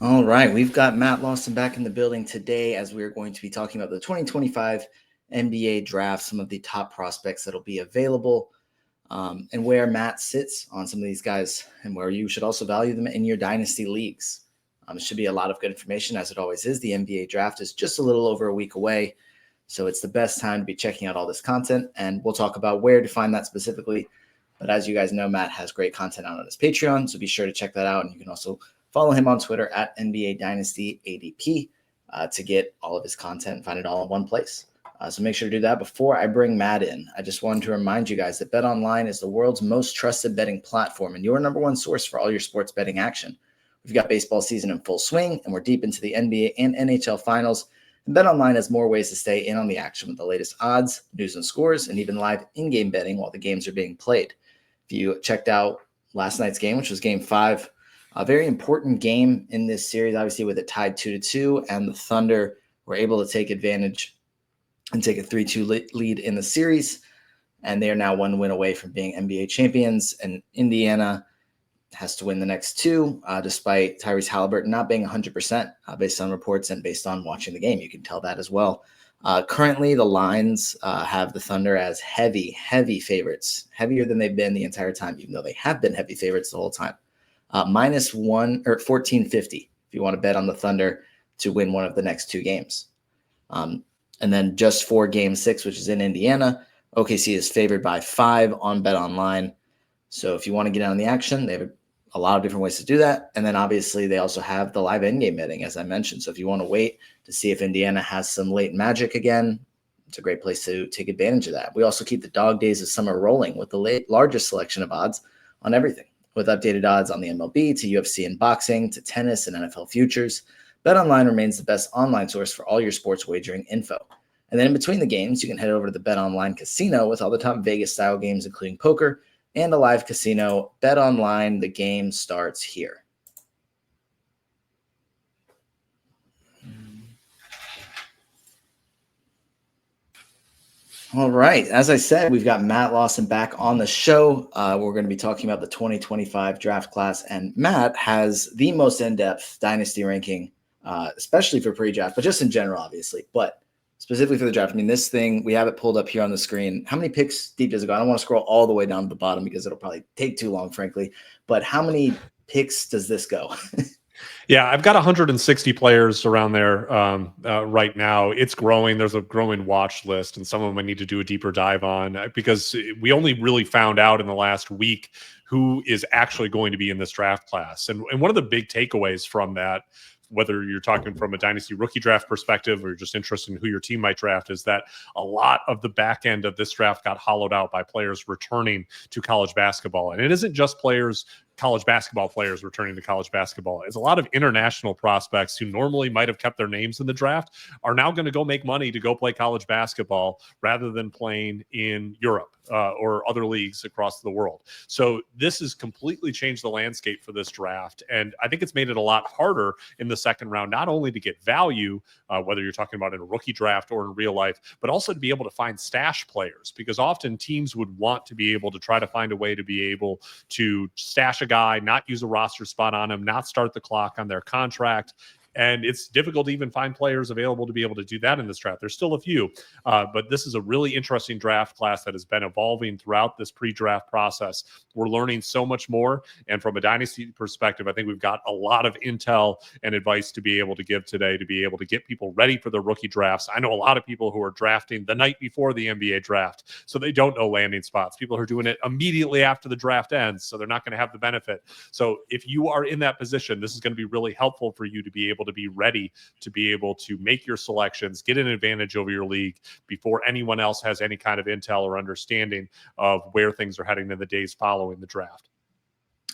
All right, we've got Matt Lawson back in the building today as we're going to be talking about the 2025 NBA draft, some of the top prospects that'll be available, and where Matt sits on some of these guys and where you should also value them in your dynasty leagues. It should be a lot of good information, as it always is. The NBA draft is just a little over a week away, so it's the best time to be checking out all this content, and we'll talk about where to find that specifically. But as you guys know, Matt has great content out on his Patreon, so be sure to check that out, and you can also follow him on Twitter at NBA Dynasty ADP to get all of his content and find it all in one place. So make sure to do that. Before I bring Matt in, I just wanted to remind you guys that BetOnline is the world's most trusted betting platform and your number one source for all your sports betting action. We've got baseball season in full swing, and we're deep into the NBA and NHL finals. And BetOnline has more ways to stay in on the action with the latest odds, news and scores, and even live in-game betting while the games are being played. If you checked out last night's game, which was Game 5, a very important game in this series, obviously with it tied 2-2, and the Thunder were able to take advantage and take a 3-2 lead in the series, and they are now one win away from being NBA champions, and Indiana has to win the next two, despite Tyrese Halliburton not being 100% based on reports and based on watching the game. You can tell that as well. Currently, the lines have the Thunder as heavy favorites, heavier than they've been the entire time, even though they have been heavy favorites the whole time. Minus 1450 if you want to bet on the Thunder to win one of the next two games. And then just for Game 6, which is in Indiana, OKC is favored by 5 on BetOnline. So if you want to get on the action, they have a lot of different ways to do that. And then obviously they also have the live in-game betting, as I mentioned. So if you want to wait to see if Indiana has some late magic again, it's a great place to take advantage of that. We also keep the dog days of summer rolling with the largest selection of odds on everything, with updated odds on the MLB to UFC and boxing to tennis and NFL futures. BetOnline remains the best online source for all your sports wagering info. And then in between the games, you can head over to the BetOnline casino with all the top Vegas-style games, including poker and a live casino. BetOnline, the game starts here. All right. As I said, we've got Matt Lawson back on the show. We're going to be talking about the 2025 draft class, and Matt has the most in-depth dynasty ranking, especially for pre-draft, but just in general, obviously. But specifically for the draft, I mean, this thing, we have it pulled up here on the screen. How many picks deep does it go? I don't want to scroll all the way down to the bottom because it'll probably take too long, frankly. But how many picks does this go? Yeah, I've got 160 players around there right now. It's growing. There's a growing watch list, and some of them I need to do a deeper dive on because we only really found out in the last week who is actually going to be in this draft class. And one of the big takeaways from that, whether you're talking from a dynasty rookie draft perspective or you're just interested in who your team might draft, is that a lot of the back end of this draft got hollowed out by players returning to college basketball. And it isn't just college basketball players returning to college basketball. It's a lot of international prospects who normally might have kept their names in the draft are now going to go make money to go play college basketball rather than playing in Europe or other leagues across the world. So this has completely changed the landscape for this draft. And I think it's made it a lot harder in the second round, not only to get value, whether you're talking about in a rookie draft or in real life, but also to be able to find stash players, because often teams would want to be able to try to find a way to be able to stash a guy, not use a roster spot on him, not start the clock on their contract. And it's difficult to even find players available to be able to do that in this draft. There's still a few, but this is a really interesting draft class that has been evolving throughout this pre-draft process. We're learning so much more. And from a dynasty perspective, I think we've got a lot of intel and advice to be able to give today to be able to get people ready for the rookie drafts. I know a lot of people who are drafting the night before the NBA draft, so they don't know landing spots. People who are doing it immediately after the draft ends, so they're not going to have the benefit. So if you are in that position, this is going to be really helpful for you to be able to be ready to be able to make your selections, get an advantage over your league before anyone else has any kind of intel or understanding of where things are heading in the days following the draft.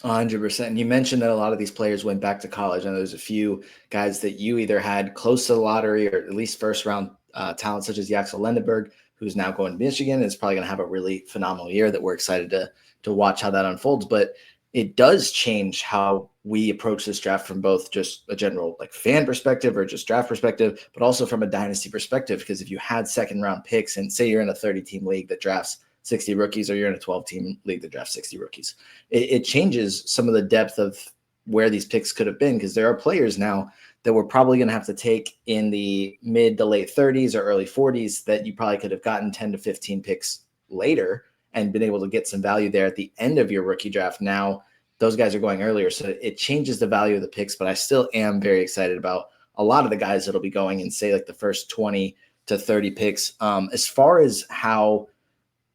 100%. And you mentioned that a lot of these players went back to college, and there's a few guys that you either had close to the lottery or at least first round talent, such as Axel Lendenberg, who's now going to Michigan. Is probably going to have a really phenomenal year that we're excited to watch how that unfolds. But it does change how we approach this draft from both just a general like fan perspective or just draft perspective, but also from a dynasty perspective. Because if you had second round picks and say you're in a 30-team league that drafts 60 rookies, or you're in a 12-team league that drafts 60 rookies, it changes some of the depth of where these picks could have been, because there are players now that we're probably going to have to take in the mid to late 30s or early 40s that you probably could have gotten 10 to 15 picks later and been able to get some value there at the end of your rookie draft. Now those guys are going earlier, so it changes the value of the picks, but I still am very excited about a lot of the guys that'll be going in, say, like the first 20 to 30 picks. As far as how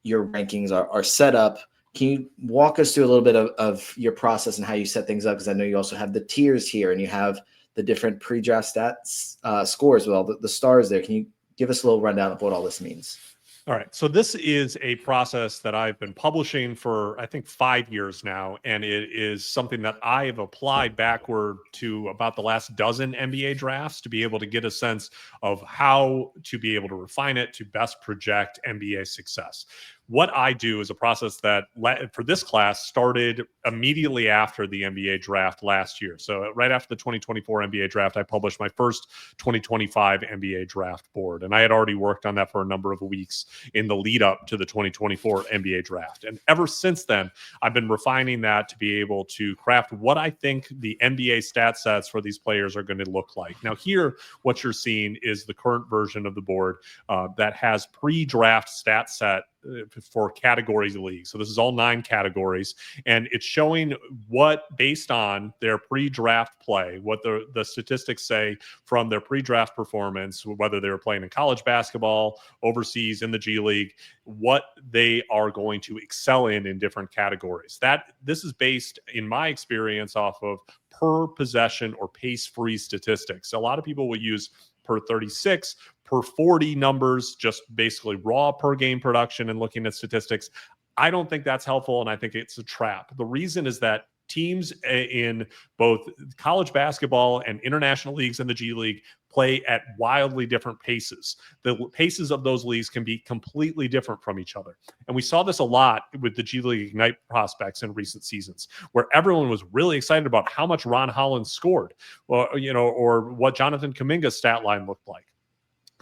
your rankings are set up, can you walk us through a little bit of your process and how you set things up? Because I know you also have the tiers here and you have the different pre-draft stats scores with all the stars there. Can you give us a little rundown of what all this means? All right. So this is a process that I've been publishing for, I think, 5 years now. And it is something that I have applied backward to about the last dozen NBA drafts to be able to get a sense of how to be able to refine it to best project NBA success. What I do is a process that for this class started immediately after the NBA draft last year. So right after the 2024 NBA draft, I published my first 2025 NBA draft board. And I had already worked on that for a number of weeks in the lead up to the 2024 NBA draft. And ever since then, I've been refining that to be able to craft what I think the NBA stat sets for these players are going to look like. Now here, what you're seeing is the current version of the board that has pre-draft stat set for categories of league. So this is all 9 categories, and it's showing what, based on their pre-draft play, what the statistics say from their pre-draft performance, whether they were playing in college basketball, overseas, in the G League, what they are going to excel in different categories. This is based, in my experience, off of per possession or pace-free statistics. A lot of people will use per 36, per 40 numbers, just basically raw per game production and looking at statistics. I don't think that's helpful, and I think it's a trap. The reason is that teams in both college basketball and international leagues and the G League play at wildly different paces. The paces of those leagues can be completely different from each other. And we saw this a lot with the G League Ignite prospects in recent seasons, where everyone was really excited about how much Ron Holland scored, or what Jonathan Kuminga's stat line looked like.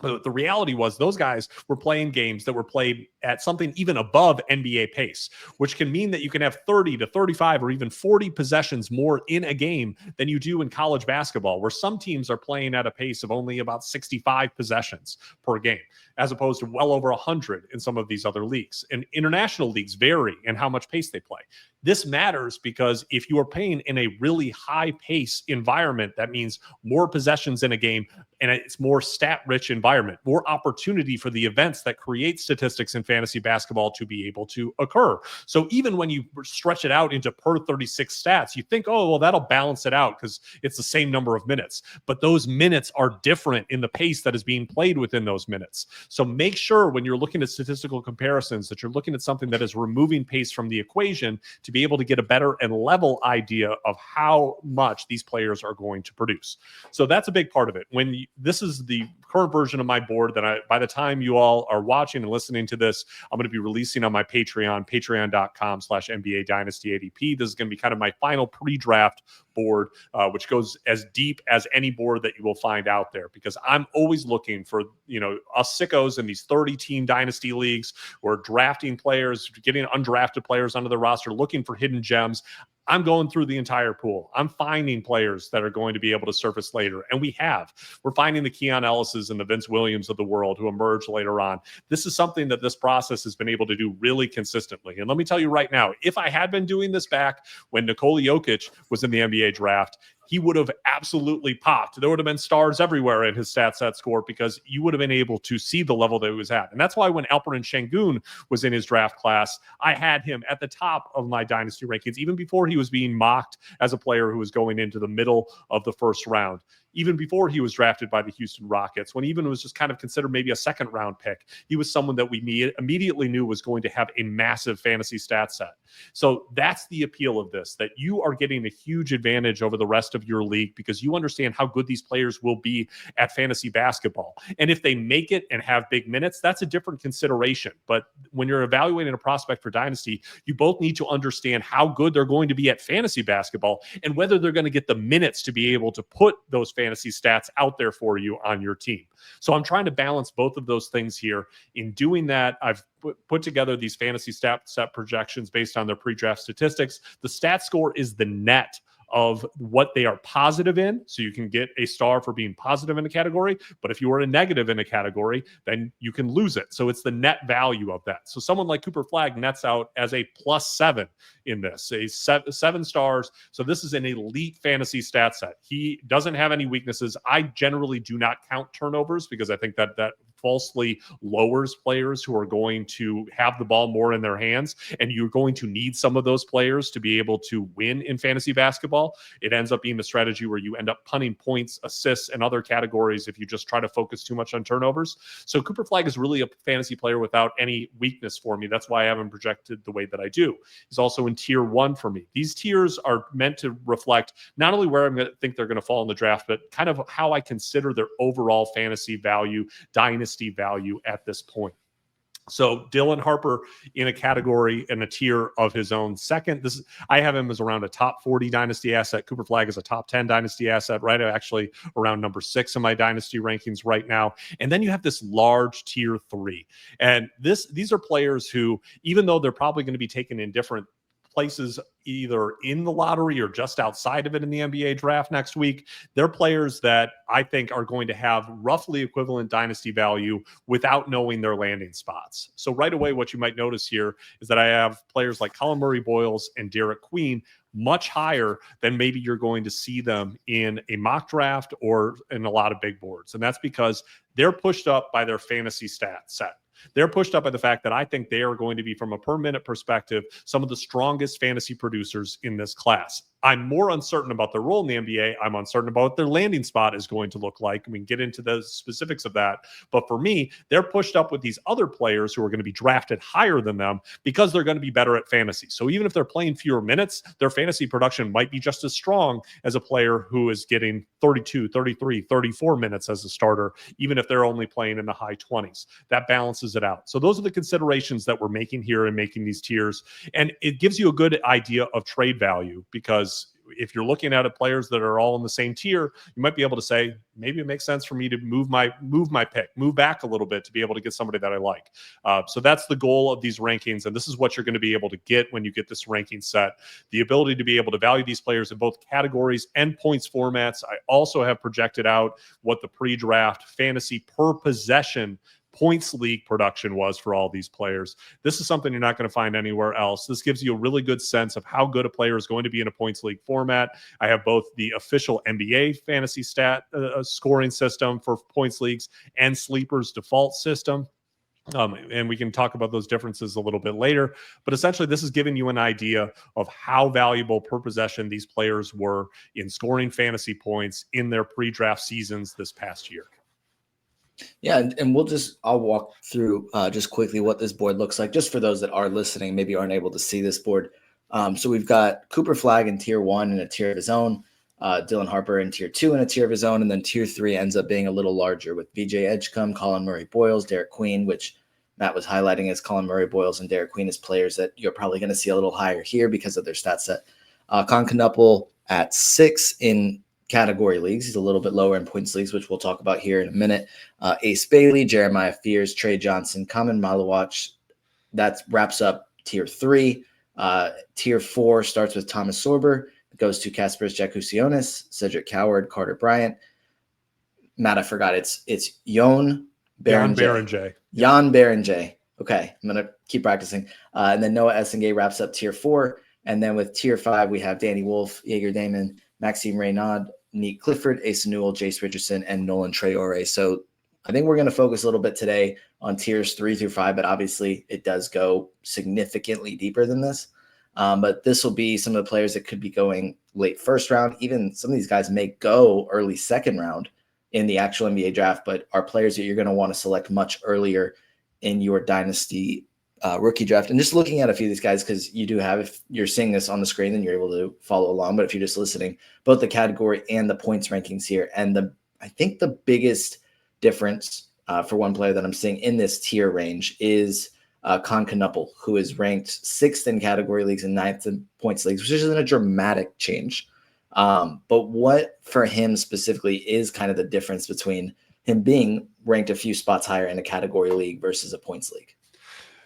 The reality was those guys were playing games that were played at something even above NBA pace, which can mean that you can have 30 to 35 or even 40 possessions more in a game than you do in college basketball, where some teams are playing at a pace of only about 65 possessions per game, as opposed to well over 100 in some of these other leagues. And international leagues vary in how much pace they play. This matters because if you are playing in a really high pace environment, that means more possessions in a game, and it's more stat-rich environment, more opportunity for the events that create statistics in fantasy basketball to be able to occur. So even when you stretch it out into per 36 stats, you think, oh, well, that'll balance it out because it's the same number of minutes. But those minutes are different in the pace that is being played within those minutes. So make sure when you're looking at statistical comparisons that you're looking at something that is removing pace from the equation to be able to get a better and level idea of how much these players are going to produce. So that's a big part of it. This is the current version of my board that by the time you all are watching and listening to this, I'm going to be releasing on my Patreon, patreon.com/NBA Dynasty ADP. This is going to be kind of my final pre-draft board, which goes as deep as any board that you will find out there, because I'm always looking for, us sickos in these 30-team dynasty leagues or drafting players, getting undrafted players onto the roster, looking for hidden gems. I'm going through the entire pool. I'm finding players that are going to be able to surface later. And we're finding the Keon Ellises and the Vince Williams of the world who emerge later on. This is something that this process has been able to do really consistently. And let me tell you right now, if I had been doing this back when Nikola Jokic was in the NBA draft, he would have absolutely popped. There would have been stars everywhere in his stat set score because you would have been able to see the level that he was at. And that's why when Alperen Şengün was in his draft class, I had him at the top of my dynasty rankings, even before he was being mocked as a player who was going into the middle of the first round. Even before he was drafted by the Houston Rockets, when even was just kind of considered maybe a second-round pick, he was someone that we immediately knew was going to have a massive fantasy stat set. So that's the appeal of this, that you are getting a huge advantage over the rest of your league because you understand how good these players will be at fantasy basketball. And if they make it and have big minutes, that's a different consideration. But when you're evaluating a prospect for Dynasty, you both need to understand how good they're going to be at fantasy basketball and whether they're going to get the minutes to be able to put those fantasy stats out there for you on your team. So I'm trying to balance both of those things here. In doing that, I've put together these fantasy stat set projections based on their pre-draft statistics. The stat score is the net of what they are positive in. So you can get a star for being positive in a category, but if you are a negative in a category, then you can lose it. So it's the net value of that. So someone like Cooper Flagg nets out as a +7 in this, a 7 stars. So this is an elite fantasy stat set. He doesn't have any weaknesses. I generally do not count turnovers because I think that falsely lowers players who are going to have the ball more in their hands, and you're going to need some of those players to be able to win in fantasy basketball. It ends up being the strategy where you end up punting points, assists, and other categories if you just try to focus too much on turnovers. So Cooper Flagg is really a fantasy player without any weakness for me. That's why I haven't projected the way that I do. He's also in tier 1 for me. These tiers are meant to reflect not only where I'm going to think they're going to fall in the draft, but kind of how I consider their overall fantasy value, dynasty value at this point. So Dylan Harper in a category and a tier of his own. Second, I have him as around a top 40 dynasty asset. Cooper Flagg is a top 10 dynasty asset, right? Actually around number 6 in my dynasty rankings right now. And then you have this large tier 3. And these are players who, even though they're probably going to be taken in different places either in the lottery or just outside of it in the NBA draft next week, they're players that I think are going to have roughly equivalent dynasty value without knowing their landing spots. So right away, what you might notice here is that I have players like Colin Murray-Boyles and Derek Queen much higher than maybe you're going to see them in a mock draft or in a lot of big boards. And that's because they're pushed up by their fantasy stat set. They're pushed up by the fact that I think they are going to be, from a per minute perspective, some of the strongest fantasy producers in this class. I'm more uncertain about their role in the NBA. I'm uncertain about what their landing spot is going to look like. We can get into the specifics of that. But for me, they're pushed up with these other players who are going to be drafted higher than them because they're going to be better at fantasy. So even if they're playing fewer minutes, their fantasy production might be just as strong as a player who is getting 32, 33, 34 minutes as a starter, even if they're only playing in the high 20s. That balances it out. So those are the considerations that we're making here in making these tiers. And it gives you a good idea of trade value, because if you're looking at players that are all in the same tier, you might be able to say, maybe it makes sense for me to move my pick, move back a little bit to be able to get somebody that I like. So that's the goal of these rankings. And this is what you're going to be able to get when you get this ranking set. The ability to be able to value these players in both categories and points formats. I also have projected out what the pre-draft fantasy per possession points league production was for all these players. This is something you're not going to find anywhere else. This gives you a really good sense of how good a player is going to be in a points league format. I have both the official NBA fantasy stat scoring system for points leagues and Sleeper's default system. And we can talk about those differences a little bit later. But essentially, this is giving you an idea of how valuable per possession these players were in scoring fantasy points in their pre-draft seasons this past year. Yeah, and I'll walk through just quickly what this board looks like, just for those that are listening, maybe aren't able to see this board. So we've got Cooper Flagg in tier 1 in a tier of his own, Dylan Harper in tier 2 in a tier of his own, and then tier 3 ends up being a little larger with VJ Edgecombe, Colin Murray-Boyles, Derek Queen, which Matt was highlighting as Colin Murray-Boyles and Derek Queen as players that you're probably going to see a little higher here because of their stat set. Con Knuppel at 6 in category leagues. He's a little bit lower in points leagues, which we'll talk about here in a minute. Ace Bailey, Jeremiah Fears, Trey Johnson, Kamen Malawach. That wraps up tier 3. Tier 4 starts with Thomas Sorber. It goes to Kasparis Jakusionis, Cedric Coward, Carter Bryant. Matt, I forgot. It's Joan Beringer. Joan Beringer. Okay, I'm going to keep practicing. And then Noah Essengay wraps up tier 4. And then with tier 5, we have Danny Wolf, Jaeger Damon, Maxime Reynaud, Neat Clifford, Asa Newell, Jace Richardson, and Nolan Traore. So I think we're going to focus a little bit today on tiers 3 through 5, but obviously it does go significantly deeper than this. But this will be some of the players that could be going late first round. Even some of these guys may go early second round in the actual NBA draft, but are players that you're going to want to select much earlier in your dynasty rookie draft. And just looking at a few of these guys, because you do have, if you're seeing this on the screen, then you're able to follow along. But if you're just listening, both the category and the points rankings here. And I think the biggest difference for one player that I'm seeing in this tier range is Con Knuppel, who is ranked 6th in category leagues and 9th in points leagues, which isn't a dramatic change. But what for him specifically is kind of the difference between him being ranked a few spots higher in a category league versus a points league?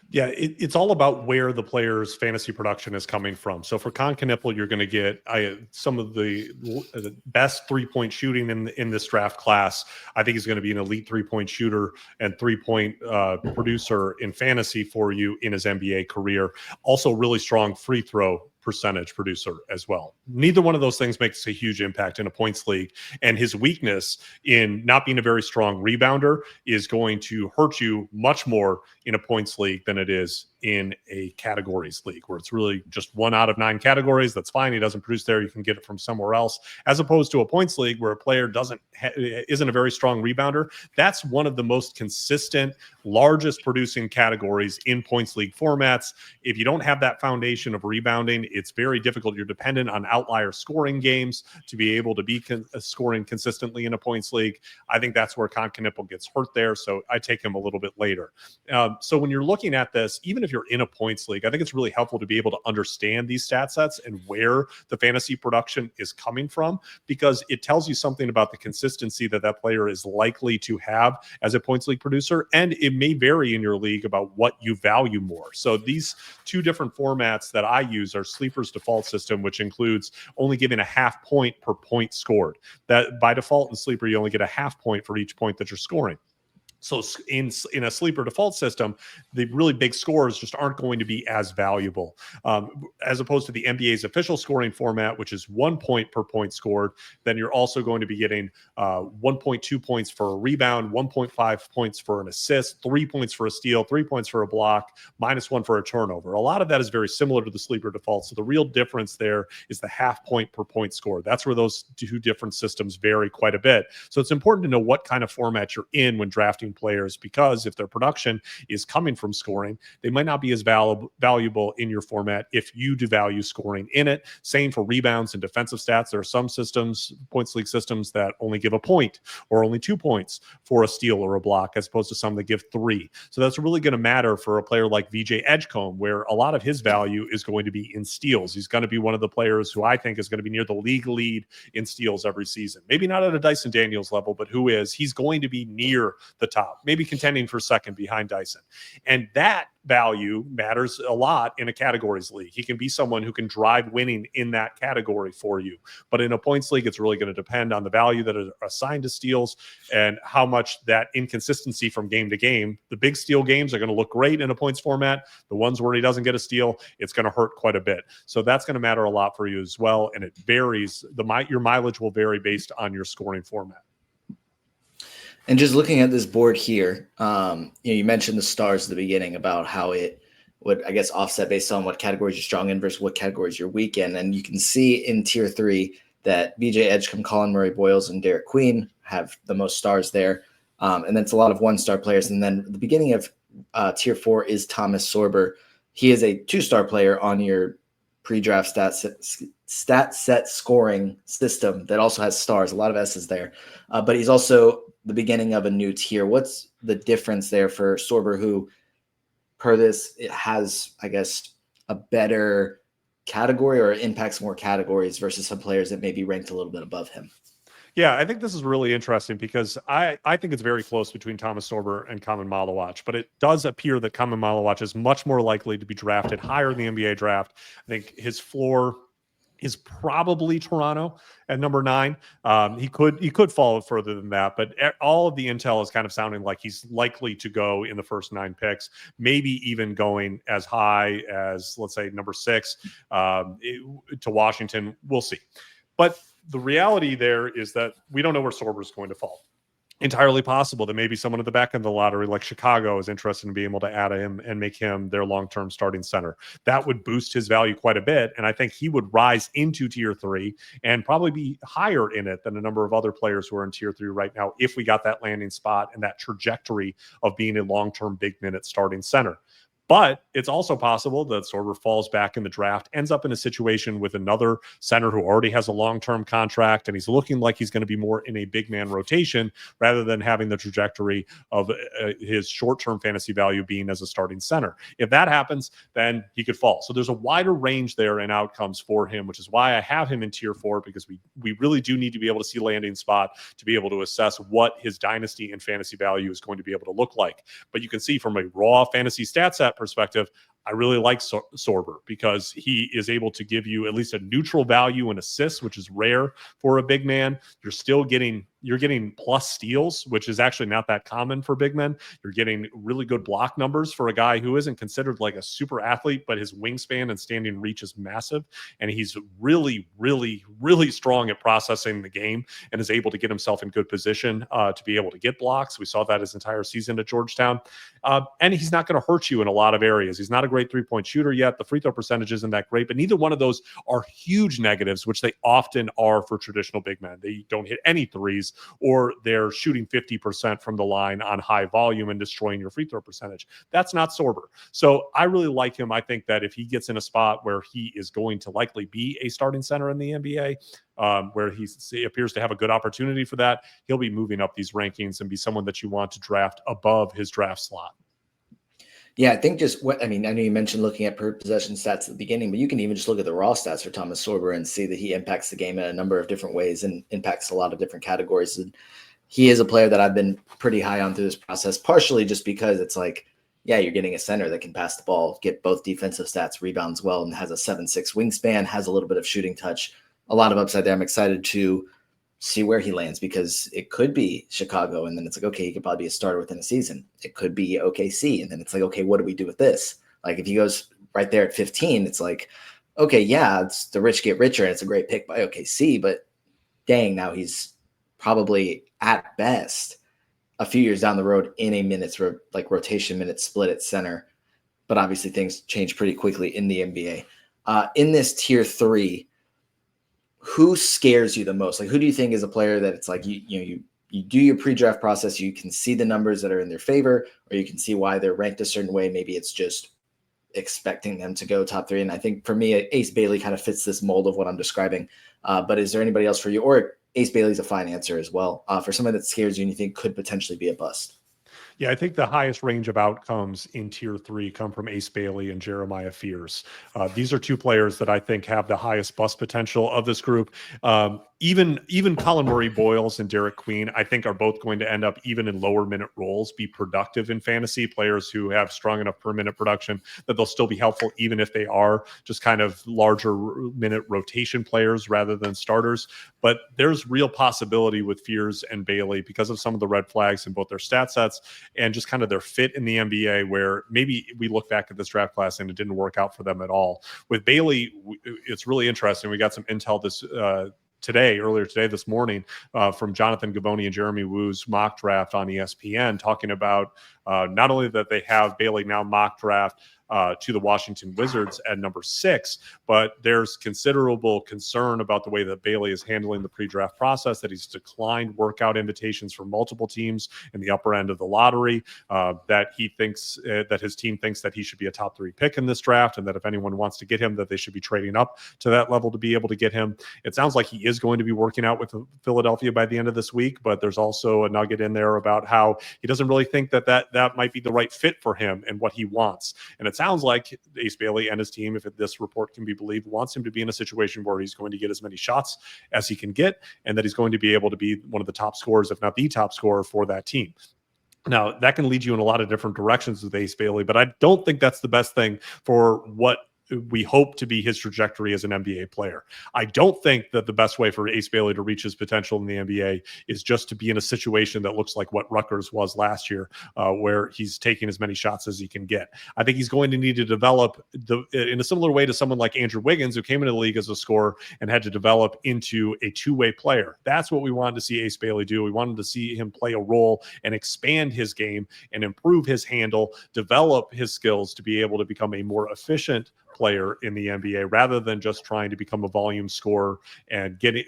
Yeah, it's all about where the player's fantasy production is coming from. So for Con Knipple, you're going to get some of the best 3-point shooting in this draft class. I think he's going to be an elite 3-point shooter and 3-point producer in fantasy for you in his NBA career. Also, really strong free throw percentage producer as well. Neither one of those things makes a huge impact in a points league. And his weakness in not being a very strong rebounder is going to hurt you much more in a points league than it is in a categories league, where it's really just 1 out of 9 categories. That's fine. He doesn't produce there. You can get it from somewhere else, as opposed to a points league where a player isn't a very strong rebounder. That's one of the most consistent, largest producing categories in points league formats. If you don't have that foundation of rebounding, it's very difficult. You're dependent on outlier scoring games to be able to be scoring consistently in a points league. I think that's where Con Knipple gets hurt there. So I take him a little bit later. So when you're looking at this, even if you're in a points league, I think it's really helpful to be able to understand these stat sets and where the fantasy production is coming from, because it tells you something about the consistency that that player is likely to have as a points league producer. And it may vary in your league about what you value more. So these 2 different formats that I use are Sleeper's default system, which includes only giving a half point per point scored. That by default in Sleeper, you only get a half point for each point that you're scoring. So in a sleeper default system, the really big scores just aren't going to be as valuable, as opposed to the NBA's official scoring format, which is 1 point per point scored. Then you're also going to be getting 1.2 points for a rebound, 1.5 points for an assist, 3 points for a steal, 3 points for a block, -1 for a turnover. A lot of that is very similar to the sleeper default. So the real difference there is the half point per point score. That's where those 2 different systems vary quite a bit. So it's important to know what kind of format you're in when drafting players, because if their production is coming from scoring, they might not be as valuable in your format if you devalue scoring in it. Same for rebounds and defensive stats. There are some systems, points league systems, that only give a point or only 2 points for a steal or a block, as opposed to some that give 3. So that's really going to matter for a player like VJ Edgecombe, where a lot of his value is going to be in steals. He's going to be one of the players who I think is going to be near the league lead in steals every season. Maybe not at a Dyson Daniels level, but who is? He's going to be near the top, maybe contending for second behind Dyson. And that value matters a lot in a categories league. He can be someone who can drive winning in that category for you. But in a points league, it's really going to depend on the value that is assigned to steals and how much that inconsistency from game to game. The big steal games are going to look great in a points format. The ones where he doesn't get a steal, it's going to hurt quite a bit. So that's going to matter a lot for you as well. And it varies. Your mileage will vary based on your scoring format. And just looking at this board here, you mentioned the stars at the beginning about how it would, I guess, offset based on what categories you're strong in versus what categories you're weak in. And you can see in tier 3 that BJ Edgecombe, Colin Murray Boyles, and Derek Queen have the most stars there. And that's a lot of 1-star players. And then the beginning of tier 4 is Thomas Sorber. He is a 2-star player on your pre-draft stat set scoring system that also has stars, a lot of S's there. But he's also the beginning of a new tier. What's the difference there for Sorber, who per this, it has, I guess, a better category or impacts more categories versus some players that may be ranked a little bit above him? Yeah, I think this is really interesting because I think it's very close between Thomas Sorber and Kamen Malawach, but it does appear that Kamen Malawach is much more likely to be drafted higher in the NBA draft. I think his floor is probably Toronto at number 9. He could fall further than that, but all of the intel is kind of sounding like he's likely to go in the first 9 picks, maybe even going as high as, let's say, number 6 to Washington. We'll see. But the reality there is that we don't know where Sorber is going to fall. Entirely possible that maybe someone at the back end of the lottery like Chicago is interested in being able to add him and make him their long-term starting center. That would boost his value quite a bit, and I think he would rise into tier 3 and probably be higher in it than a number of other players who are in tier 3 right now if we got that landing spot and that trajectory of being a long-term big minute starting center. But it's also possible that Sorber falls back in the draft, ends up in a situation with another center who already has a long-term contract, and he's looking like he's going to be more in a big man rotation rather than having the trajectory of his short-term fantasy value being as a starting center. If that happens, then he could fall. So there's a wider range there in outcomes for him, which is why I have him in tier 4, because we really do need to be able to see landing spot to be able to assess what his dynasty and fantasy value is going to be able to look like. But you can see from a raw fantasy stat set that perspective, I really like Sorber because he is able to give you at least a neutral value in assists, which is rare for a big man. You're getting plus steals, which is actually not that common for big men. You're getting really good block numbers for a guy who isn't considered like a super athlete, but his wingspan and standing reach is massive. And he's really, really, really strong at processing the game and is able to get himself in good position to be able to get blocks. We saw that his entire season at Georgetown. And he's not going to hurt you in a lot of areas. He's not a great three-point shooter yet. The free throw percentage isn't that great, but neither one of those are huge negatives, which they often are for traditional big men. They don't hit any threes, or they're shooting 50% from the line on high volume and destroying your free throw percentage. That's not Sorber. So I really like him. I think that if he gets in a spot where he is going to likely be a starting center in the NBA, where he appears to have a good opportunity for that, he'll be moving up these rankings and be someone that you want to draft above his draft slot. Yeah, I think I know you mentioned looking at per possession stats at the beginning, but you can even just look at the raw stats for Thomas Sorber and see that he impacts the game in a number of different ways and impacts a lot of different categories. And he is a player that I've been pretty high on through this process, partially just because it's like, yeah, you're getting a center that can pass the ball, get both defensive stats, rebounds well, and has a 7'6" wingspan, has a little bit of shooting touch, a lot of upside there. I'm excited to see where he lands because it could be Chicago. And then it's like, okay, he could probably be a starter within a season. It could be OKC. And then it's like, okay, what do we do with this? Like if he goes right there at 15, it's like, okay, yeah, it's the rich get richer and it's a great pick by OKC, but dang, now he's probably at best a few years down the road in a rotation minute split at center. But obviously things change pretty quickly in the NBA. In this tier 3, who scares you the most? Like, who do you think is a player that it's like, you do your pre-draft process, you can see the numbers that are in their favor, or you can see why they're ranked a certain way. Maybe it's just expecting them to go top 3. And I think for me, Ace Bailey kind of fits this mold of what I'm describing. But is there anybody else for you? Or Ace Bailey's a fine answer as well. For someone that scares you and you think could potentially be a bust. Yeah, I think the highest range of outcomes in tier 3 come from Ace Bailey and Jeremiah Fears. These are two players that I think have the highest bust potential of this group. Even Colin Murray Boyles and Derek Queen, I think, are both going to end up, even in lower minute roles, be productive in fantasy. Players who have strong enough per minute production that they'll still be helpful, even if they are just kind of larger minute rotation players rather than starters. But there's real possibility with Fears and Bailey because of some of the red flags in both their stat sets and just kind of their fit in the NBA, where maybe we look back at this draft class and it didn't work out for them at all. With Bailey, it's really interesting. We got some intel earlier today, this morning, from Jonathan Gaboni and Jeremy Wu's mock draft on ESPN, talking about not only that they have Bailey now mock draft to the Washington Wizards at number 6, but there's considerable concern about the way that Bailey is handling the pre-draft process, that he's declined workout invitations from multiple teams in the upper end of the lottery, that he thinks that his team thinks that he should be a top 3 pick in this draft, and that if anyone wants to get him, that they should be trading up to that level to be able to get him. It sounds like he is going to be working out with Philadelphia by the end of this week, but there's also a nugget in there about how he doesn't really think that might be the right fit for him and what he wants. And it sounds like Ace Bailey and his team, if this report can be believed, wants him to be in a situation where he's going to get as many shots as he can get, and that he's going to be able to be one of the top scorers, if not the top scorer for that team. Now, that can lead you in a lot of different directions with Ace Bailey, but I don't think that's the best thing for what we hope to be his trajectory as an NBA player. I don't think that the best way for Ace Bailey to reach his potential in the NBA is just to be in a situation that looks like what Rutgers was last year, where he's taking as many shots as he can get. I think he's going to need to develop in a similar way to someone like Andrew Wiggins, who came into the league as a scorer and had to develop into a two-way player. That's what we wanted to see Ace Bailey do. We wanted to see him play a role and expand his game and improve his handle, develop his skills to be able to become a more efficient player in the NBA, rather than just trying to become a volume scorer and getting,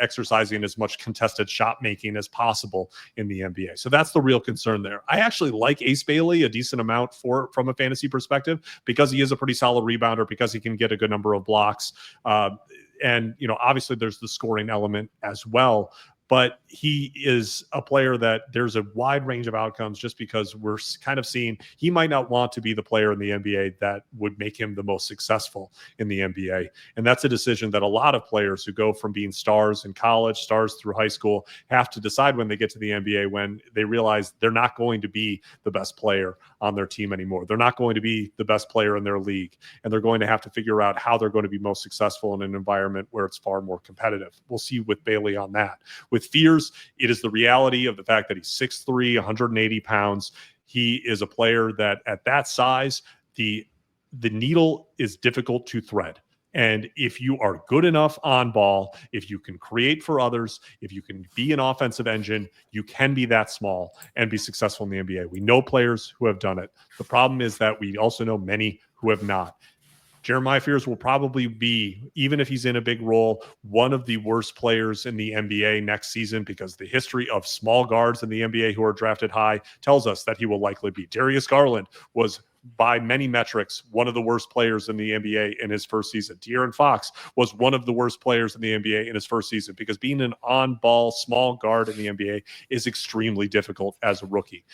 exercising as much contested shot making as possible in the NBA. So that's the real concern there. I actually like Ace Bailey a decent amount from a fantasy perspective, because he is a pretty solid rebounder, because he can get a good number of blocks. And, obviously there's the scoring element as well. but he is a player that there's a wide range of outcomes just because we're kind of seeing he might not want to be the player in the NBA that would make him the most successful in the NBA. And that's a decision that a lot of players who go from being stars in college, stars through high school, have to decide when they get to the NBA, when they realize they're not going to be the best player on their team anymore. They're not going to be the best player in their league, and they're going to have to figure out how they're going to be most successful in an environment where it's far more competitive. We'll see with Bailey on that. With Fears, it is the reality of the fact that he's 6'3", 180 pounds. He is a player that at that size, the needle is difficult to thread. And if you are good enough on ball, if you can create for others, if you can be an offensive engine, you can be that small and be successful in the NBA. We know players who have done it. The problem is that we also know many who have not. Jeremiah Fears will probably be, even if he's in a big role, one of the worst players in the NBA next season, because the history of small guards in the NBA who are drafted high tells us that he will likely be. Darius Garland was, by many metrics, one of the worst players in the NBA in his first season. De'Aaron Fox was one of the worst players in the NBA in his first season, because being an on-ball small guard in the NBA is extremely difficult as a rookie.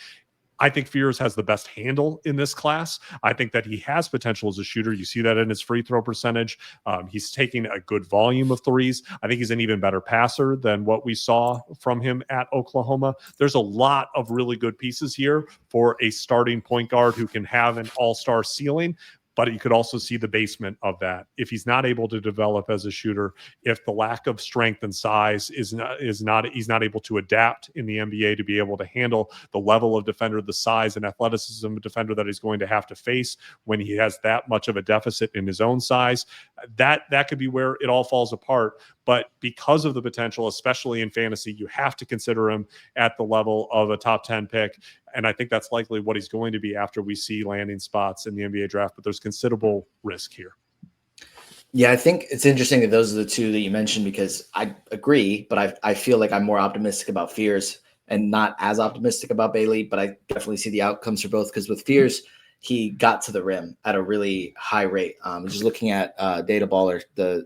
I think Fears has the best handle in this class. I think that he has potential as a shooter. You see that in his free throw percentage. He's taking a good volume of threes. I think he's an even better passer than what we saw from him at Oklahoma. There's a lot of really good pieces here for a starting point guard who can have an all-star ceiling. But you could also see the basement of that. If he's not able to develop as a shooter, if the lack of strength and size he's not able to adapt in the NBA to be able to handle the level of defender, the size and athleticism of defender that he's going to have to face when he has that much of a deficit in his own size, that could be where it all falls apart. But because of the potential, especially in fantasy, you have to consider him at the level of a top 10 pick. And I think that's likely what he's going to be after we see landing spots in the NBA draft. But there's considerable risk here. Yeah, I think it's interesting that those are the two that you mentioned, because I agree, but I feel like I'm more optimistic about Fears and not as optimistic about Bailey, but I definitely see the outcomes for both, because with Fears, he got to the rim at a really high rate. Just looking at Data Baller, the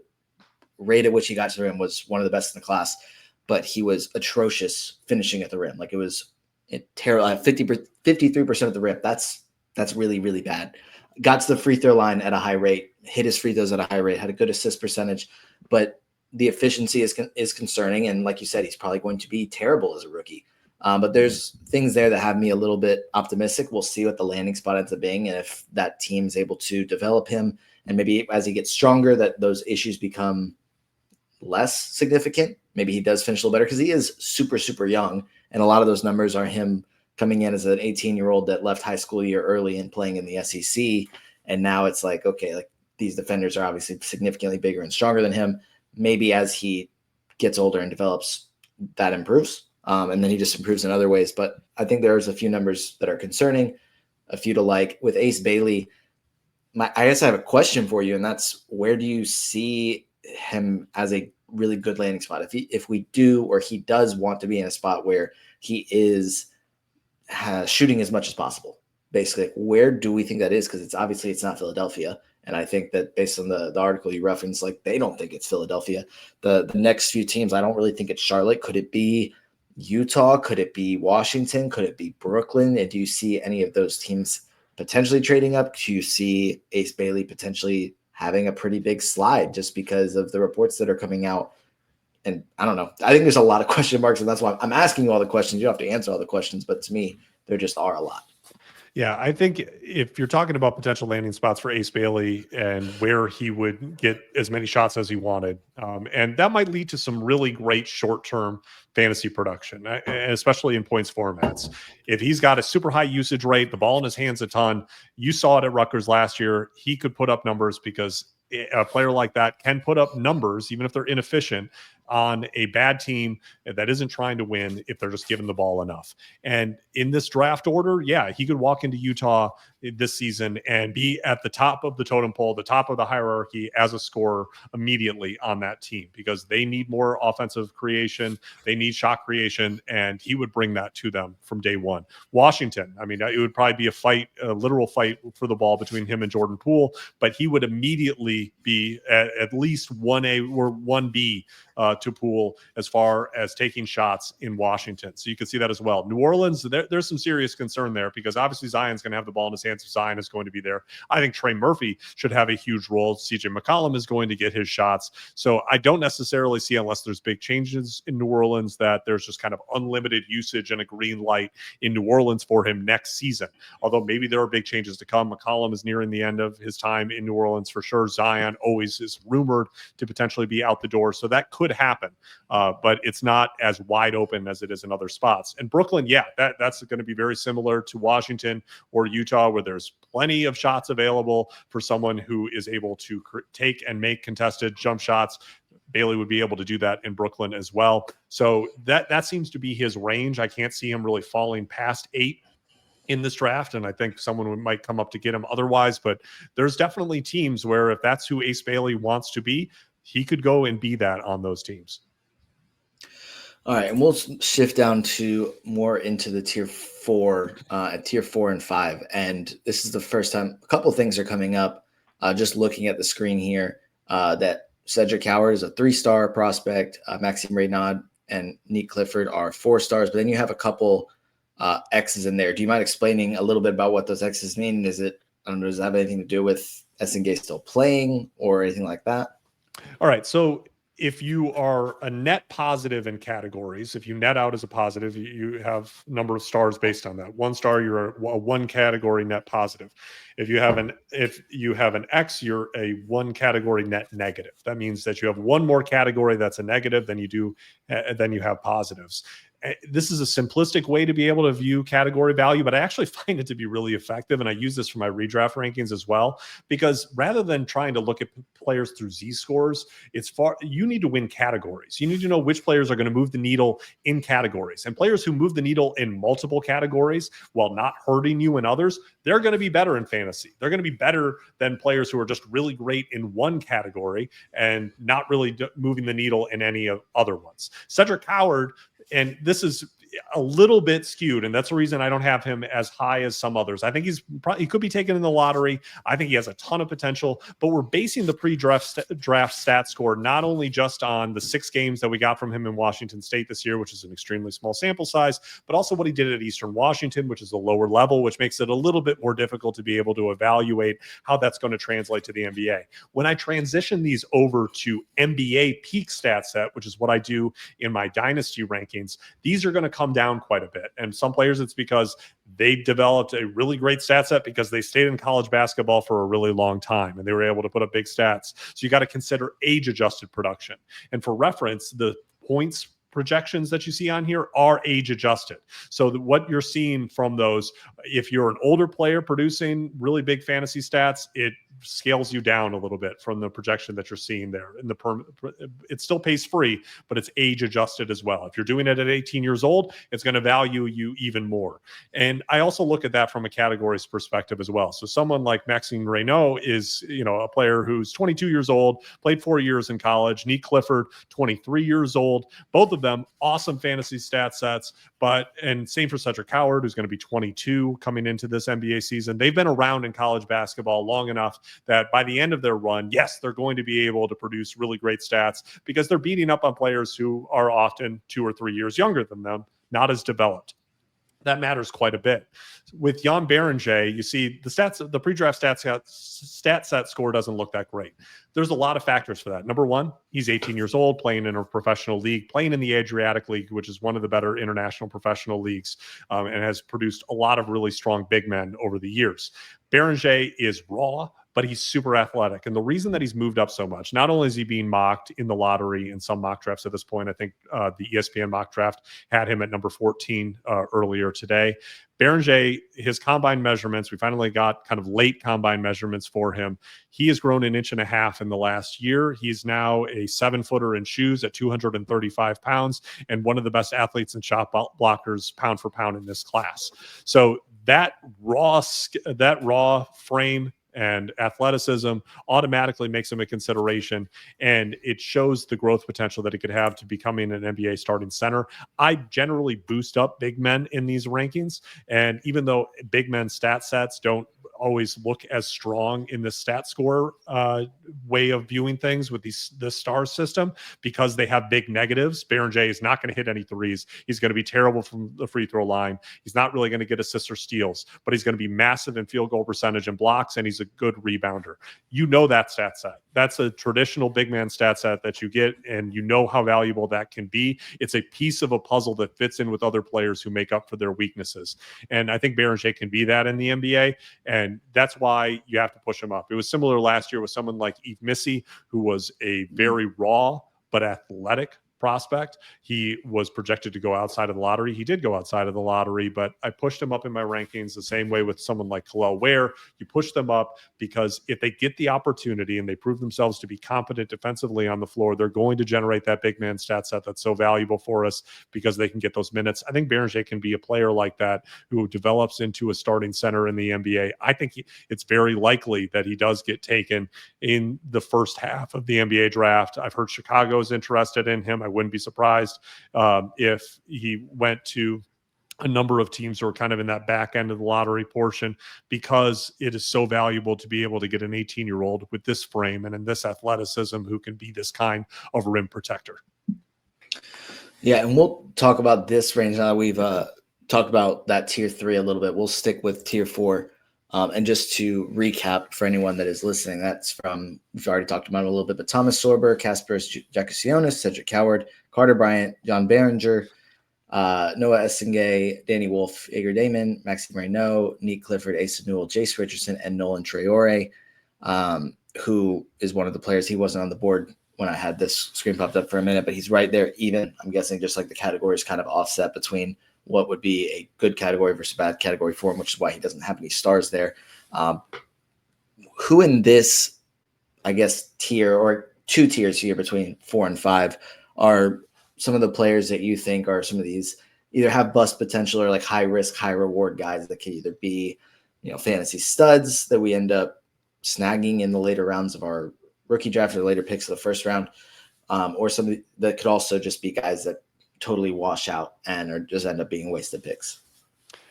rate at which he got to the rim was one of the best in the class, but he was atrocious finishing at the rim. Like, it was terrible. 53% of the rim. That's really, really bad. Got to the free throw line at a high rate, hit his free throws at a high rate, had a good assist percentage, but the efficiency is concerning. And like you said, he's probably going to be terrible as a rookie. But there's things there that have me a little bit optimistic. We'll see what the landing spot ends up being, and if that team is able to develop him, and maybe as he gets stronger, that those issues become less significant. Maybe he does finish a little better, because he is super, super young. And a lot of those numbers are him coming in as an 18-year-old that left high school year early and playing in the SEC. And now it's like, okay, like, these defenders are obviously significantly bigger and stronger than him. Maybe as he gets older and develops, that improves. And then he just improves in other ways. But I think there's a few numbers that are concerning, a few to like. With Ace Bailey, I guess I have a question for you, and that's, where do you see him as a really good landing spot? If we do, or he does want to be in a spot where he is shooting as much as possible, basically, where do we think that is? Because it's not Philadelphia. And I think that based on the article you referenced, like, they don't think it's Philadelphia. The next few teams, I don't really think it's Charlotte. Could it be Utah? Could it be Washington? Could it be Brooklyn? And do you see any of those teams potentially trading up? Do you see Ace Bailey potentially having a pretty big slide just because of the reports that are coming out? And I don't know. I think there's a lot of question marks, and that's why I'm asking you all the questions. You don't have to answer all the questions, but to me, there just are a lot. Yeah, I think if you're talking about potential landing spots for Ace Bailey and where he would get as many shots as he wanted, and that might lead to some really great short-term fantasy production, especially in points formats. If he's got a super high usage rate, the ball in his hands a ton, you saw it at Rutgers last year, he could put up numbers, because a player like that can put up numbers, even if they're inefficient, on a bad team that isn't trying to win, if they're just given the ball enough. And in this draft order, yeah, he could walk into Utah this season and be at the top of the totem pole, the top of the hierarchy as a scorer immediately on that team, because they need more offensive creation, they need shot creation, and he would bring that to them from day one. Washington, I mean, it would probably be a literal fight for the ball between him and Jordan Poole, but he would immediately be at least 1A or 1B to Poole as far as taking shots in Washington. So you can see that as well. New Orleans, there's some serious concern there because obviously Zion's going to have the ball in his hands. If Zion is going to be there, I think Trey Murphy should have a huge role. CJ McCollum is going to get his shots. So I don't necessarily see, unless there's big changes in New Orleans, that there's just kind of unlimited usage and a green light in New Orleans for him next season. Although maybe there are big changes to come. McCollum is nearing the end of his time in New Orleans for sure. Zion always is rumored to potentially be out the door. So that could happen, but it's not as wide open as it is in other spots. And Brooklyn, yeah, that's going to be very similar to Washington or Utah, where there's plenty of shots available for someone who is able to take and make contested jump shots. Bailey would be able to do that in Brooklyn as well. So that seems to be his range. I can't see him really falling past 8 in this draft, and I think someone might come up to get him otherwise. But there's definitely teams where if that's who Ace Bailey wants to be, he could go and be that on those teams. All right, and we'll shift down to more into the tier 4, at tier 4 and 5. And this is the first time a couple things are coming up. Just looking at the screen here, that Cedric Howard is a 3-star prospect. Maxime Reynaud and Nick Clifford are 4 stars. But then you have a couple X's in there. Do you mind explaining a little bit about what those X's mean? Is it, I don't know, does it have anything to do with Essengate still playing or anything like that? All right, so if you are a net positive in categories, if you net out as a positive, you have number of stars based on that. 1 star, you're a 1 category net positive. If you have an X, you're a 1 category net negative. That means that you have 1 more category that's a negative than you have positives. This is a simplistic way to be able to view category value, but I actually find it to be really effective. And I use this for my redraft rankings as well, because rather than trying to look at players through Z-scores, you need to win categories. You need to know which players are going to move the needle in categories, and players who move the needle in multiple categories while not hurting you in others, they're going to be better in fantasy. They're going to be better than players who are just really great in 1 category and not really moving the needle in any of other ones. Cedric Howard, and this is a little bit skewed, and that's the reason I don't have him as high as some others. I think he could be taken in the lottery. I think he has a ton of potential, but we're basing the pre-draft stat score not only just on the 6 games that we got from him in Washington State this year, which is an extremely small sample size, but also what he did at Eastern Washington, which is a lower level, which makes it a little bit more difficult to be able to evaluate how that's going to translate to the NBA. When I transition these over to NBA peak stat set, which is what I do in my Dynasty rankings, these are going to come down quite a bit. And some players, it's because they developed a really great stat set because they stayed in college basketball for a really long time and they were able to put up big stats. So you got to consider age adjusted production. And for reference, the points projections that you see on here are age adjusted. So what you're seeing from those, if you're an older player producing really big fantasy stats, it scales you down a little bit from the projection that you're seeing there. And it still pays free, but it's age adjusted as well. If you're doing it at 18 years old, it's going to value you even more. And I also look at that from a categories perspective as well. So someone like Maxime Reynaud is, a player who's 22 years old, played 4 years in college. Nick Clifford, 23 years old. Both of them awesome fantasy stat sets, and same for Cedric Howard, who's going to be 22 coming into this NBA season. They've been around in college basketball long enough that by the end of their run, yes, they're going to be able to produce really great stats because they're beating up on players who are often 2 or 3 years younger than them, not as developed. That matters quite a bit. With Joan Beringer, you see the pre-draft stat set score doesn't look that great. There's a lot of factors for that. Number one, he's 18 years old, playing in a professional league, playing in the Adriatic League, which is one of the better international professional leagues, and has produced a lot of really strong big men over the years. Beringer is raw, but he's super athletic. And the reason that he's moved up so much, not only is he being mocked in the lottery in some mock drafts at this point, I think the ESPN mock draft had him at number 14 earlier today. Beringer, his combine measurements, we finally got kind of late combine measurements for him. He has grown 1.5 inches in the last year. He's now a 7-footer in shoes at 235 pounds and one of the best athletes and shot blockers pound for pound in this class. So that raw frame and athleticism automatically makes him a consideration, and it shows the growth potential that he could have to becoming an NBA starting center. I generally boost up big men in these rankings, and even though big men stat sets don't always look as strong in the stat score way of viewing things with the star system, because they have big negatives. Beringer is not going to hit any threes. He's going to be terrible from the free throw line. He's not really going to get assists or steals, but he's going to be massive in field goal percentage and blocks, and he's a good rebounder. You know that stat set. That's a traditional big man stat set that you get, and you know how valuable that can be. It's a piece of a puzzle that fits in with other players who make up for their weaknesses. And I think Beringer can be that in the NBA, and that's why you have to push him up. It was similar last year with someone like Yves Missy, who was a very raw but athletic prospect. He was projected to go outside of the lottery. He did go outside of the lottery, but I pushed him up in my rankings the same way with someone like Kalel Ware. You push them up because if they get the opportunity and they prove themselves to be competent defensively on the floor, they're going to generate that big man stat set that's so valuable for us because they can get those minutes. I think Beringer can be a player like that who develops into a starting center in the NBA. I think it's very likely that he does get taken in the first half of the NBA draft. I've heard Chicago is interested in him. I wouldn't be surprised if he went to a number of teams who are kind of in that back end of the lottery portion, because it is so valuable to be able to get an 18-year-old with this frame and in this athleticism who can be this kind of rim protector. Yeah, and we'll talk about this range now. We've talked about that tier 3 a little bit. We'll stick with tier 4. And just to recap for anyone that is listening, that's from, we've already talked about it a little bit, but Thomas Sorber, Kasparis Jakasionis, Cedric Howard, Carter Bryant, Joan Beringer, Noah Essingay, Danny Wolf, Igor Damon, Maxime Reynaud, Nick Clifford, Asa Newell, Jace Richardson, and Nolan Traore, who is one of the players. He wasn't on the board when I had this screen popped up for a minute, but he's right there even. I'm guessing just like the categories kind of offset between what would be a good category versus bad category for him, which is why he doesn't have any stars there. Who in this, I guess, tier or 2 tiers here between 4 and 5 are some of the players that you think are some of these either have bust potential or like high risk, high reward guys that could either be, fantasy studs that we end up snagging in the later rounds of our rookie draft or later picks of the first round, or some that could also just be guys that totally wash out and or just end up being wasted picks.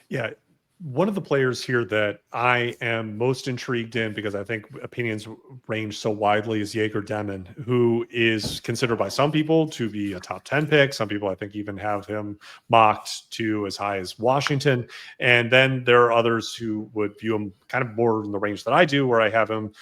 Yeah. One of the players here that I am most intrigued in, because I think opinions range so widely, is Jaeger Demon, who is considered by some people to be a top 10 pick. Some people, I think, even have him mocked to as high as Washington. And then there are others who would view him kind of more in the range that I do, where I have him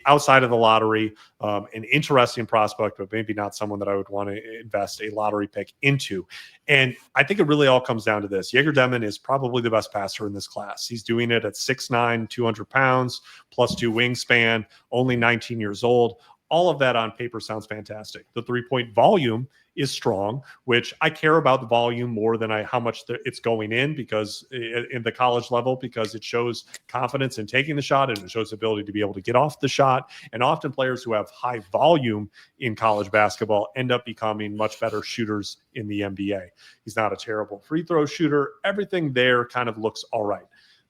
outside of the lottery, an interesting prospect, but maybe not someone that I would want to invest a lottery pick into. And I think it really all comes down to this. Jaeger Demon is probably the best passer in this class. He's doing it at 6'9", 200 pounds, +2 wingspan, only 19 years old. All of that on paper sounds fantastic. The 3-point volume is strong, which I care about the volume more than how much it's going in, because in the college level, because it shows confidence in taking the shot and it shows the ability to be able to get off the shot. And often players who have high volume in college basketball end up becoming much better shooters in the NBA. He's not a terrible free throw shooter. Everything there kind of looks all right.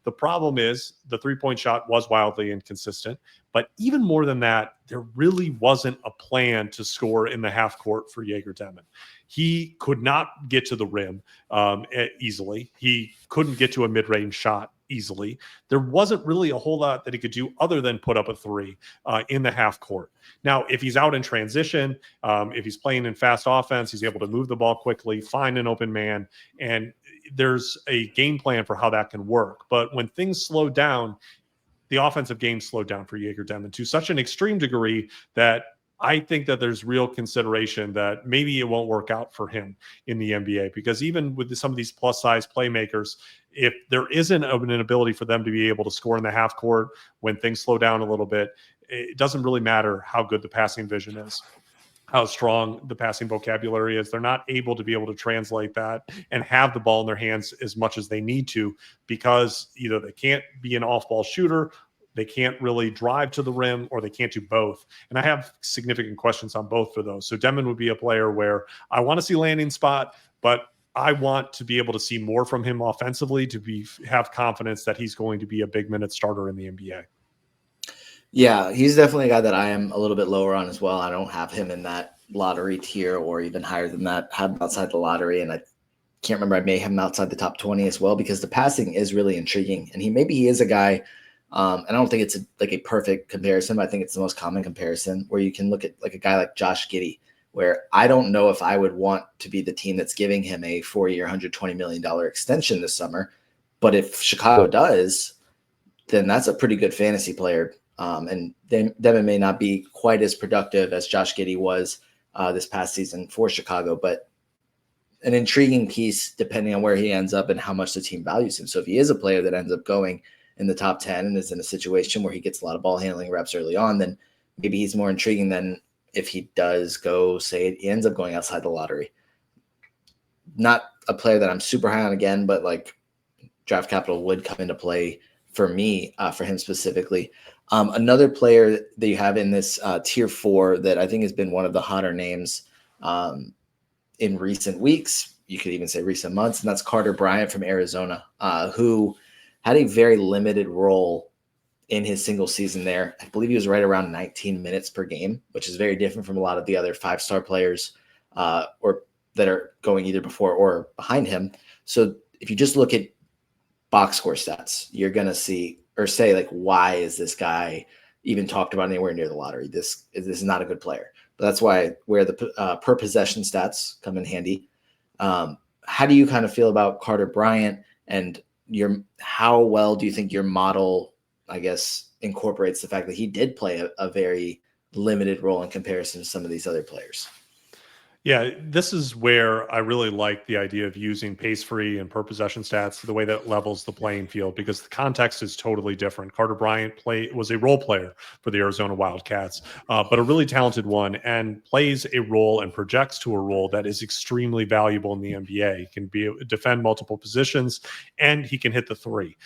The problem is the 3-point shot was wildly inconsistent, but even more than that, there really wasn't a plan to score in the half court for Jaeger Demon. He could not get to the rim easily. He couldn't get to a mid-range shot easily. There wasn't really a whole lot that he could do other than put up a 3 in the half court. Now, if he's out in transition, if he's playing in fast offense, he's able to move the ball quickly, find an open man, and there's a game plan for how that can work. But when things slow down, the offensive game slowed down for Jaeger Demon to such an extreme degree that I think that there's real consideration that maybe it won't work out for him in the NBA, because even with some of these plus size playmakers, if there isn't an ability for them to be able to score in the half court when things slow down a little bit, it doesn't really matter how good the passing vision is, how strong the passing vocabulary is. They're not able to be able to translate that and have the ball in their hands as much as they need to, because either they can't be an off-ball shooter, they can't really drive to the rim, or they can't do both. And I have significant questions on both for those. So Demon would be a player where I want to see landing spot, but I want to be able to see more from him offensively to have confidence that he's going to be a big minute starter in the NBA. Yeah, he's definitely a guy that I am a little bit lower on as well. I don't have him in that lottery tier or even higher than that. I have him outside the lottery, and I can't remember. I may have him outside the top 20 as well, because the passing is really intriguing. And maybe he is a guy And I don't think it's like a perfect comparison, but I think it's the most common comparison where you can look at like a guy like Josh Giddey, where I don't know if I would want to be the team that's giving him a 4-year, $120 million extension this summer. But if Chicago does, then that's a pretty good fantasy player. And Devin may not be quite as productive as Josh Giddey was this past season for Chicago, but an intriguing piece depending on where he ends up and how much the team values him. So if he is a player that ends up going in the top 10 and is in a situation where he gets a lot of ball handling reps early on, then maybe he's more intriguing than if he does go, say, he ends up going outside the lottery. Not a player that I'm super high on again, but like draft capital would come into play for me, for him specifically. Another player that you have in this tier 4 that I think has been one of the hotter names in recent weeks, you could even say recent months, and that's Carter Bryant from Arizona, who had a very limited role in his single season there. I believe he was right around 19 minutes per game, which is very different from a lot of the other 5-star players or that are going either before or behind him. So if you just look at box score stats, you're going to see or say, like, why is this guy even talked about anywhere near the lottery? This is not a good player. But that's where the per possession stats come in handy. How do you kind of feel about Carter Bryant, and how well do you think your model, I guess, incorporates the fact that he did play a very limited role in comparison to some of these other players? Yeah, this is where I really like the idea of using pace free and per possession stats, the way that levels the playing field, because the context is totally different. Carter Bryant was a role player for the Arizona Wildcats, but a really talented one, and plays a role and projects to a role that is extremely valuable in the NBA. He can defend multiple positions, and he can hit the three.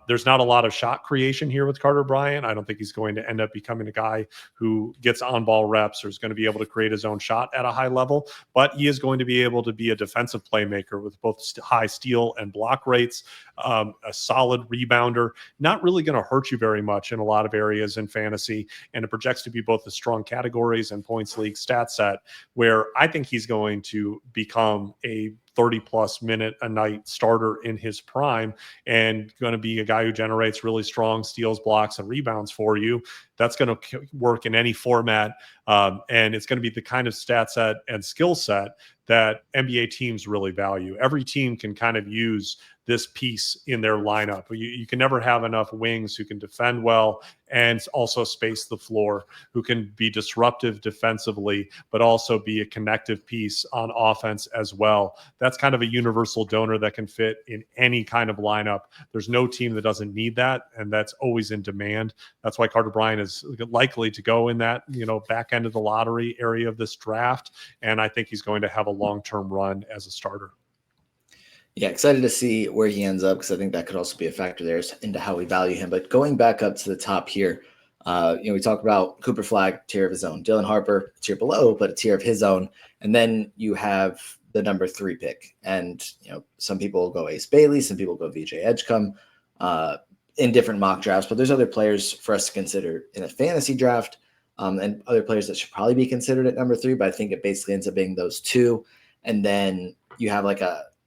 There's not a lot of shot creation here with Carter Bryant. I don't think he's going to end up becoming a guy who gets on ball reps or is going to be able to create his own shot at a high level. But he is going to be able to be a defensive playmaker with both high steal and block rates, a solid rebounder, not really going to hurt you very much in a lot of areas in fantasy. And it projects to be both the strong categories and points league stat set, where I think he's going to become a 30-plus minute a night starter in his prime, and going to be a guy who generates really strong steals, blocks, and rebounds for you. That's going to work in any format, and it's going to be the kind of stat set and skill set that NBA teams really value. Every team can kind of use this piece in their lineup. You can never have enough wings who can defend well and also space the floor, who can be disruptive defensively, but also be a connective piece on offense as well. That's kind of a universal donor that can fit in any kind of lineup. There's no team that doesn't need that, and that's always in demand. That's why Carter Bryant is likely to go in that, back end of the lottery area of this draft, and I think he's going to have a long-term run as a starter. Yeah, excited to see where he ends up, because I think that could also be a factor there into how we value him. But going back up to the top here, we talked about Cooper Flagg, tier of his own. Dylan Harper, a tier below, but a tier of his own. And then you have the number 3 pick. And, some people go Ace Bailey, some people go VJ Edgecombe in different mock drafts. But there's other players for us to consider in a fantasy draft, and other players that should probably be considered at number 3. But I think it basically ends up being those two. And then you have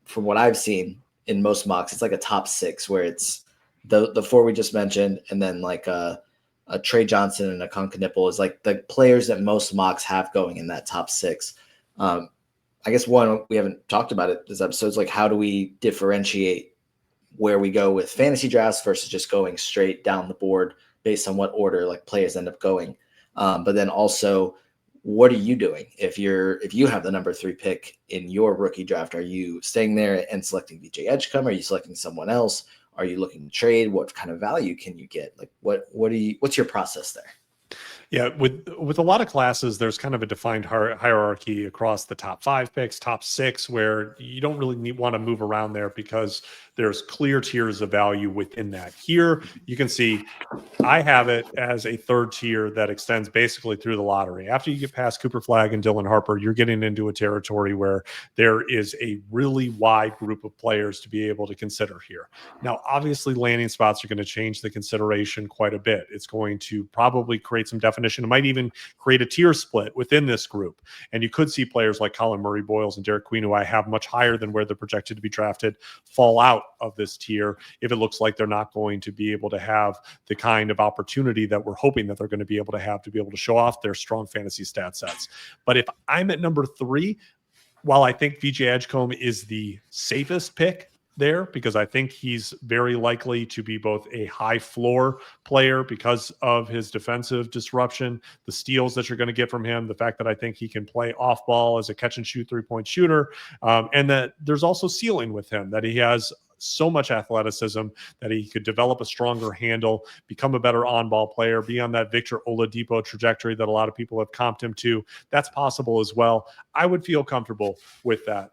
from what I've seen in most mocks, it's like a top 6 where it's the 4 we just mentioned, and then like a Trey Johnson and a Concanipple is like the players that most mocks have going in that top 6. I guess one, we haven't talked about it this episode, is like, how do we differentiate where we go with fantasy drafts versus just going straight down the board based on what order like players end up going? But then also, what are you doing if you have the number 3 pick in your rookie draft? Are you staying there and selecting VJ Edgecombe? Are you selecting someone else? Are you looking to trade? What kind of value can you get? Like, what's your process there? Yeah, with a lot of classes, there's kind of a defined hierarchy across the top 5 picks, top 6, where you don't really want to move around there because there's clear tiers of value within that. Here, you can see I have it as a 3rd tier that extends basically through the lottery. After you get past Cooper Flagg and Dylan Harper, you're getting into a territory where there is a really wide group of players to be able to consider here. Now, obviously, landing spots are going to change the consideration quite a bit. It's going to probably create some definition definition. It might even create a tier split within this group. And you could see players like Colin Murray-Boyles and Derek Queen, who I have much higher than where they're projected to be drafted, fall out of this tier if it looks like they're not going to be able to have the kind of opportunity that we're hoping that they're going to be able to show off their strong fantasy stat sets. But if I'm at number 3, while I think VJ Edgecombe is the safest pick there, because I think he's very likely to be both a high floor player because of his defensive disruption, the steals that you're going to get from him, the fact that I think he can play off ball as a catch and shoot 3-point shooter, and that there's also ceiling with him, that he has so much athleticism that he could develop a stronger handle, become a better on-ball player, be on that Victor Oladipo trajectory that a lot of people have comped him to. That's possible as well. I would feel comfortable with that.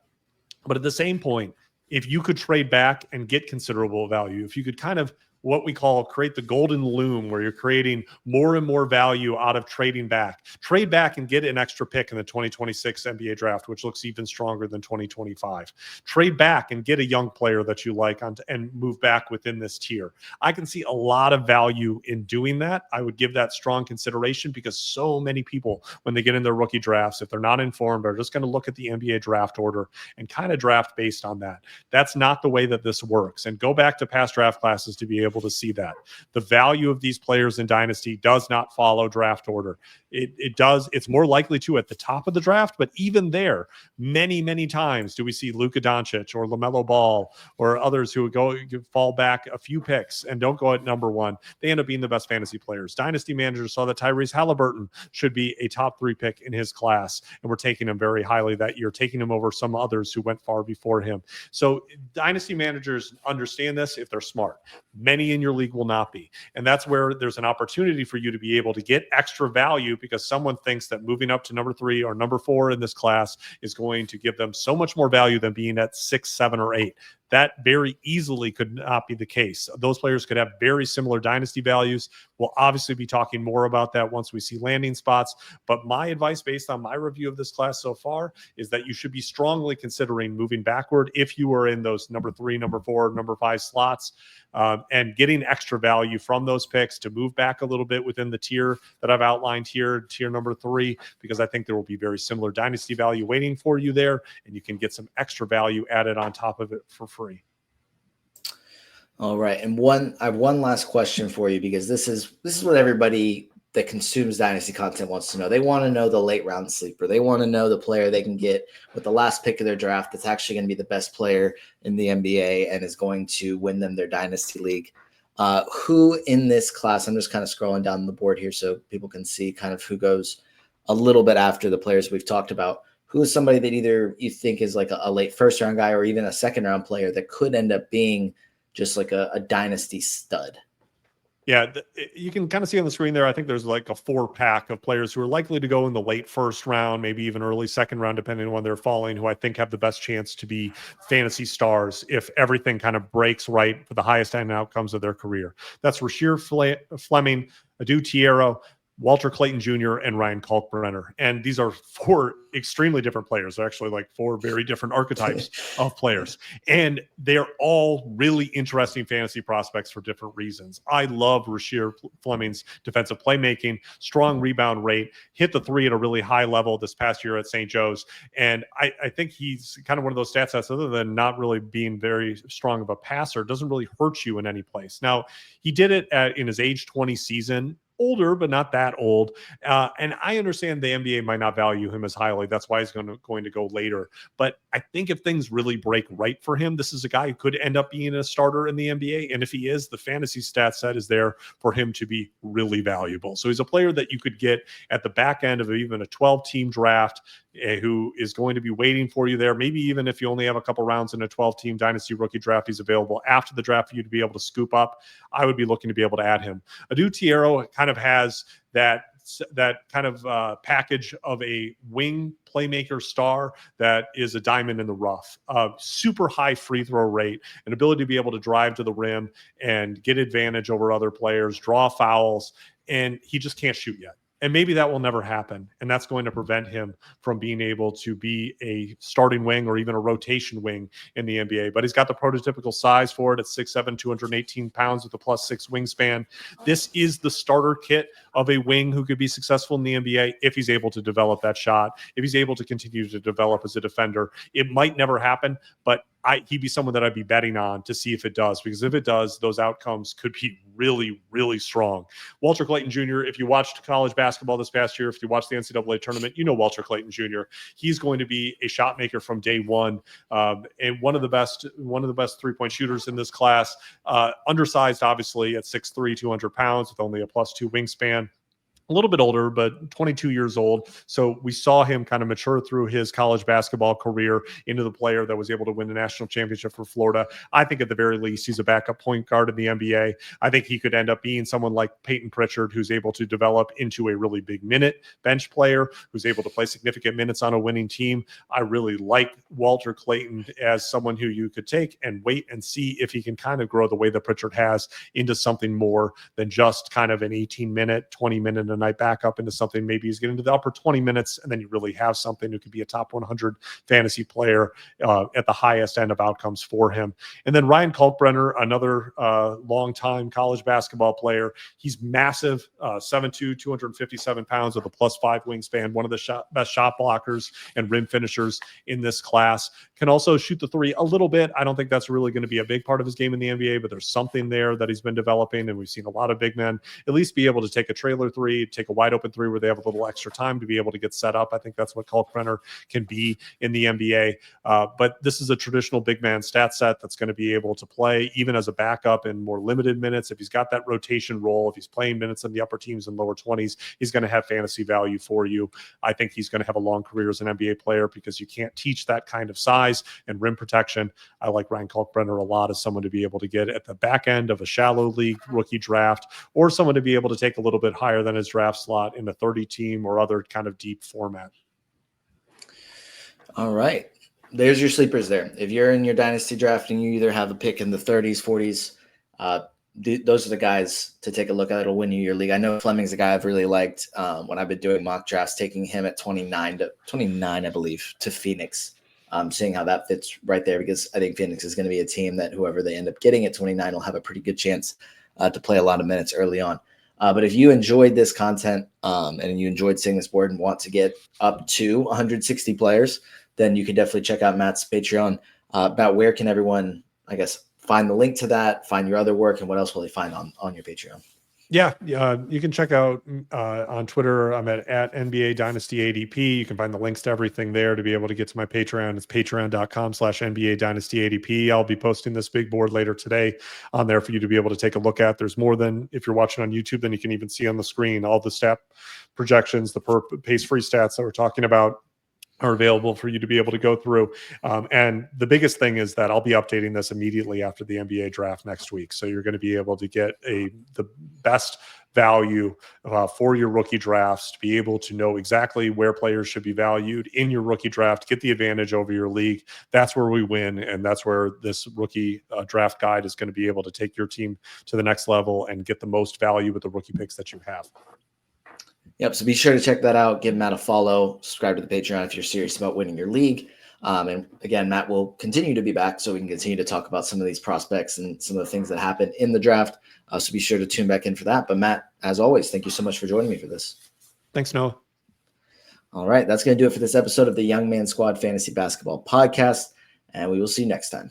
But at the same point, if you could trade back and get considerable value, if you could kind of what we call create the golden loom, where you're creating more and more value out of trading back. Trade back and get an extra pick in the 2026 NBA draft, which looks even stronger than 2025. Trade back and get a young player that you like and move back within this tier. I can see a lot of value in doing that. I would give that strong consideration, because so many people, when they get in their rookie drafts, if they're not informed, are just going to look at the NBA draft order and kind of draft based on that. That's not the way that this works. And go back to past draft classes to be able to see that. The value of these players in Dynasty does not follow draft order. It does. It's more likely to at the top of the draft, but even there, many times do we see Luka Doncic or LaMelo Ball or others who fall back a few picks and don't go at number 1. They end up being the best fantasy players. Dynasty managers saw that Tyrese Halliburton should be a top 3 pick in his class, and we're taking him very highly that year, taking him over some others who went far before him. So Dynasty managers understand this if they're smart. Many in your league will not be. And that's where there's an opportunity for you to be able to get extra value, because someone thinks that moving up to number 3 or number 4 in this class is going to give them so much more value than being at 6, 7, or 8. That very easily could not be the case. Those players could have very similar dynasty values. We'll obviously be talking more about that once we see landing spots. But my advice, based on my review of this class so far, is that you should be strongly considering moving backward if you are in those number 3, number 4, number 5 slots, and getting extra value from those picks to move back a little bit within the tier that I've outlined here, tier number 3, because I think there will be very similar dynasty value waiting for you there, and you can get some extra value added on top of it for free. All right. And I have one last question for you, because this is what everybody that consumes Dynasty content wants to know. They want to know the late round sleeper. They want to know the player they can get with the last pick of their draft that's actually going to be the best player in the NBA and is going to win them their Dynasty league. Who in this class, I'm just kind of scrolling down the board here so people can see kind of who goes a little bit after the players we've talked about. Who is somebody that either you think is like a late first round guy or even a second round player that could end up being just like a Dynasty stud? Yeah, you can kind of see on the screen there, I think there's like a 4-pack of players who are likely to go in the late first round, maybe even early second round, depending on when they're falling, who I think have the best chance to be fantasy stars if everything kind of breaks right for the highest end outcomes of their career. That's Rasheer Fleming, Adu Tiero, Walter Clayton Jr., and Ryan Kalkbrenner. And these are 4 extremely different players. They're actually like 4 very different archetypes of players. And they're all really interesting fantasy prospects for different reasons. I love Rasheer Fleming's defensive playmaking, strong rebound rate, hit the 3 at a really high level this past year at St. Joe's. And I think he's kind of one of those stat sets, other than not really being very strong of a passer, doesn't really hurt you in any place. Now, he did it in his age 20 season. Older, but not that old. And I understand the NBA might not value him as highly. That's why he's going to go later. But I think if things really break right for him, this is a guy who could end up being a starter in the NBA. And if he is, the fantasy stat set is there for him to be really valuable. So he's a player that you could get at the back end of even a 12-team draft, who is going to be waiting for you there. Maybe even if you only have a couple rounds in a 12-team Dynasty rookie draft, he's available after the draft for you to be able to scoop up. I would be looking to be able to add him. Adu Tiero kind of has that kind of package of a wing playmaker star that is a diamond in the rough. Super high free throw rate, an ability to be able to drive to the rim and get advantage over other players, draw fouls, and he just can't shoot yet. And maybe that will never happen. And that's going to prevent him from being able to be a starting wing or even a rotation wing in the NBA. But he's got the prototypical size for it at 6'7", 218 pounds with a +6 wingspan. This is the starter kit of a wing who could be successful in the NBA if he's able to develop that shot, if he's able to continue to develop as a defender. It might never happen, but he'd be someone that I'd be betting on to see if it does, because if it does, those outcomes could be really, really strong. Walter Clayton Jr., if you watched college basketball this past year, if you watched the NCAA tournament, you know Walter Clayton Jr. He's going to be a shot maker from day one, and one of the best 3-point shooters in this class. Undersized, obviously, at 6'3", 200 pounds with only a +2 wingspan. A little bit older, but 22 years old. So we saw him kind of mature through his college basketball career into the player that was able to win the national championship for Florida. I think at the very least, he's a backup point guard in the NBA. I think he could end up being someone like Peyton Pritchard, who's able to develop into a really big minute bench player, who's able to play significant minutes on a winning team. I really like Walter Clayton as someone who you could take and wait and see if he can kind of grow the way that Pritchard has into something more than just kind of an 18-minute, 20-minute a night backup, into something maybe he's getting to the upper 20 minutes, and then you really have something who could be a top 100 fantasy player at the highest end of outcomes for him. And then Ryan Kalkbrenner, another longtime college basketball player. He's massive, 7'2", 257 pounds with a +5 wingspan, one of the best shot blockers and rim finishers in this class. Can also shoot the three a little bit. I don't think that's really going to be a big part of his game in the NBA, but there's something there that he's been developing, and we've seen a lot of big men at least be able to take a trailer three, take a wide open three where they have a little extra time to be able to get set up. I think that's what Kalkbrenner can be in the NBA. But this is a traditional big man stat set that's going to be able to play even as a backup in more limited minutes. If he's got that rotation role, if he's playing minutes in the upper teams and lower 20s, he's going to have fantasy value for you. I think he's going to have a long career as an NBA player because you can't teach that kind of size and rim protection. I like Ryan Kalkbrenner a lot as someone to be able to get at the back end of a shallow league rookie draft, or someone to be able to take a little bit higher than his draft slot in a 30-team or other kind of deep format. All right. There's your sleepers there. If you're in your dynasty draft and you either have a pick in the 30s, 40s, those are the guys to take a look at. It'll win you your league. I know Fleming's a guy I've really liked when I've been doing mock drafts, taking him at 29, I believe, to Phoenix. Seeing how that fits right there, because I think Phoenix is going to be a team that whoever they end up getting at 29 will have a pretty good chance to play a lot of minutes early on. But if you enjoyed this content and you enjoyed seeing this board and want to get up to 160 players, then you can definitely check out Matt's Patreon. About where can everyone, I guess, find the link to that, find your other work, and what else will they find on your Patreon? Yeah, you can check out on Twitter. I'm at NBA Dynasty ADP. You can find the links to everything there to be able to get to my Patreon. It's patreon.com/NBA Dynasty ADP. I'll be posting this big board later today on there for you to be able to take a look at. There's more than, if you're watching on YouTube, than you can even see on the screen. All the stat projections, the per pace free stats that we're talking about are available for you to be able to go through. And the biggest thing is that I'll be updating this immediately after the NBA draft next week. So you're going to be able to get the best value for your rookie drafts, to be able to know exactly where players should be valued in your rookie draft, get the advantage over your league. That's where we win. And that's where this rookie draft guide is going to be able to take your team to the next level and get the most value with the rookie picks that you have. Yep. So be sure to check that out. Give Matt a follow. Subscribe to the Patreon if you're serious about winning your league. And again, Matt will continue to be back so we can continue to talk about some of these prospects and some of the things that happen in the draft. So be sure to tune back in for that. But Matt, as always, thank you so much for joining me for this. Thanks, Noah. All right. That's going to do it for this episode of the Young Man Squad Fantasy Basketball Podcast. And we will see you next time.